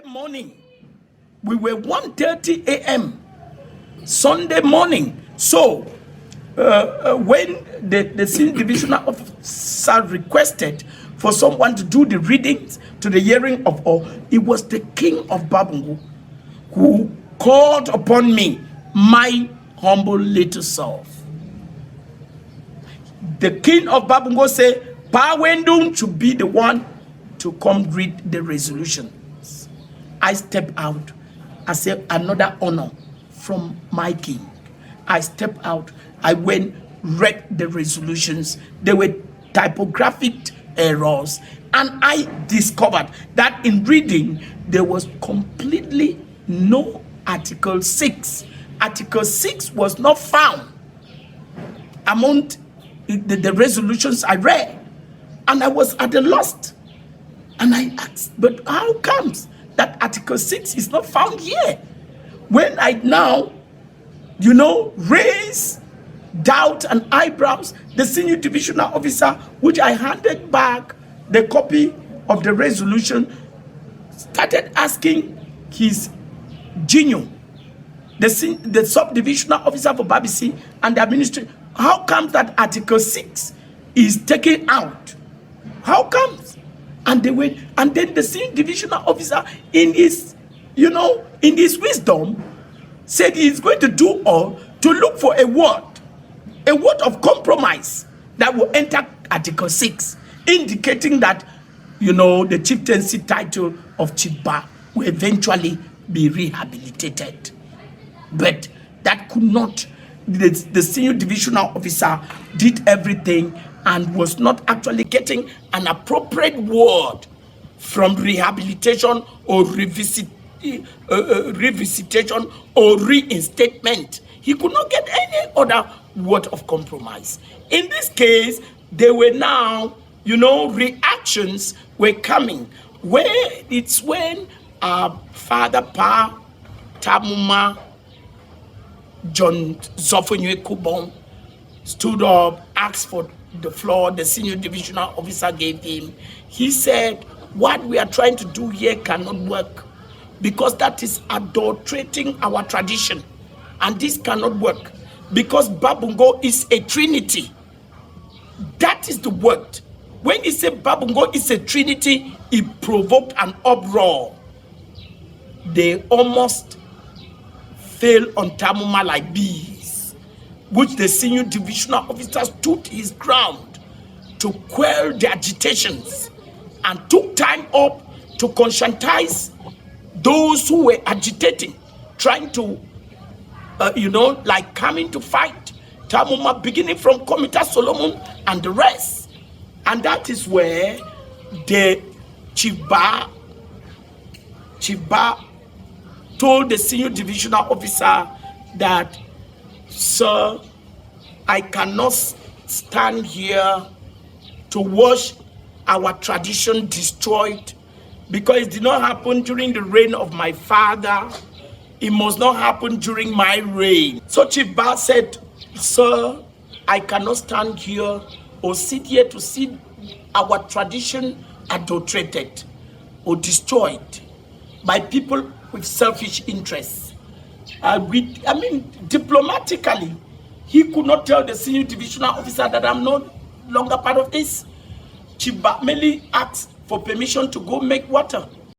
morning. We were 1:30 a.m. Sunday morning. So when the senior divisional officer requested for someone to do the readings to the hearing of all, it was the king of Babungo who called upon me, my humble little self. The king of Babungo said, Pawendung should be the one to come read the resolutions. I stepped out. I said, another honor from my king. I stepped out. I went, read the resolutions. There were typographic errors. And I discovered that in reading, there was completely no Article 6. Article 6 was not found among the resolutions I read. And I was at a loss. And I asked, but how comes that Article 6 is not found here? When I now, raise doubt and eyebrows, the senior divisional officer, which I handed back the copy of the resolution, started asking his junior, the subdivisional officer for Babisi and the administrator, how comes that Article 6 is taken out? How comes? And they went, and then the senior divisional officer, in his wisdom, said he is going to do all to look for a word of compromise that will enter Article 6, indicating that, the chieftaincy title of Chiba will eventually be rehabilitated. But that could not. The senior divisional officer did everything and was not actually getting an appropriate word from rehabilitation or revisitation or reinstatement. He could not get any other word of compromise. In this case, there were now, reactions were coming. Where it's when Father Pa Tamuma John Zofonye Kubon stood up, asked for the floor, the senior divisional officer gave him. He said, what we are trying to do here cannot work because that is adulterating our tradition. And this cannot work because Babungo is a trinity. That is the word. When he said Babungo is a trinity, it provoked an uproar. They almost fell on Tamuma like bees, which the senior divisional officer stood his ground to quell the agitations and took time up to conscientize those who were agitating, trying to, coming to fight Tamuma, beginning from Komita Solomon and the rest. And that is where the Chiba told the senior divisional officer that, sir, I cannot stand here to watch our tradition destroyed because it did not happen during the reign of my father. It must not happen during my reign. So Chief Ba said, sir, I cannot stand here or sit here to see our tradition adulterated or destroyed by people with selfish interests. Diplomatically, he could not tell the senior divisional officer that I'm no longer part of this. Chief Ba merely asked for permission to go make water.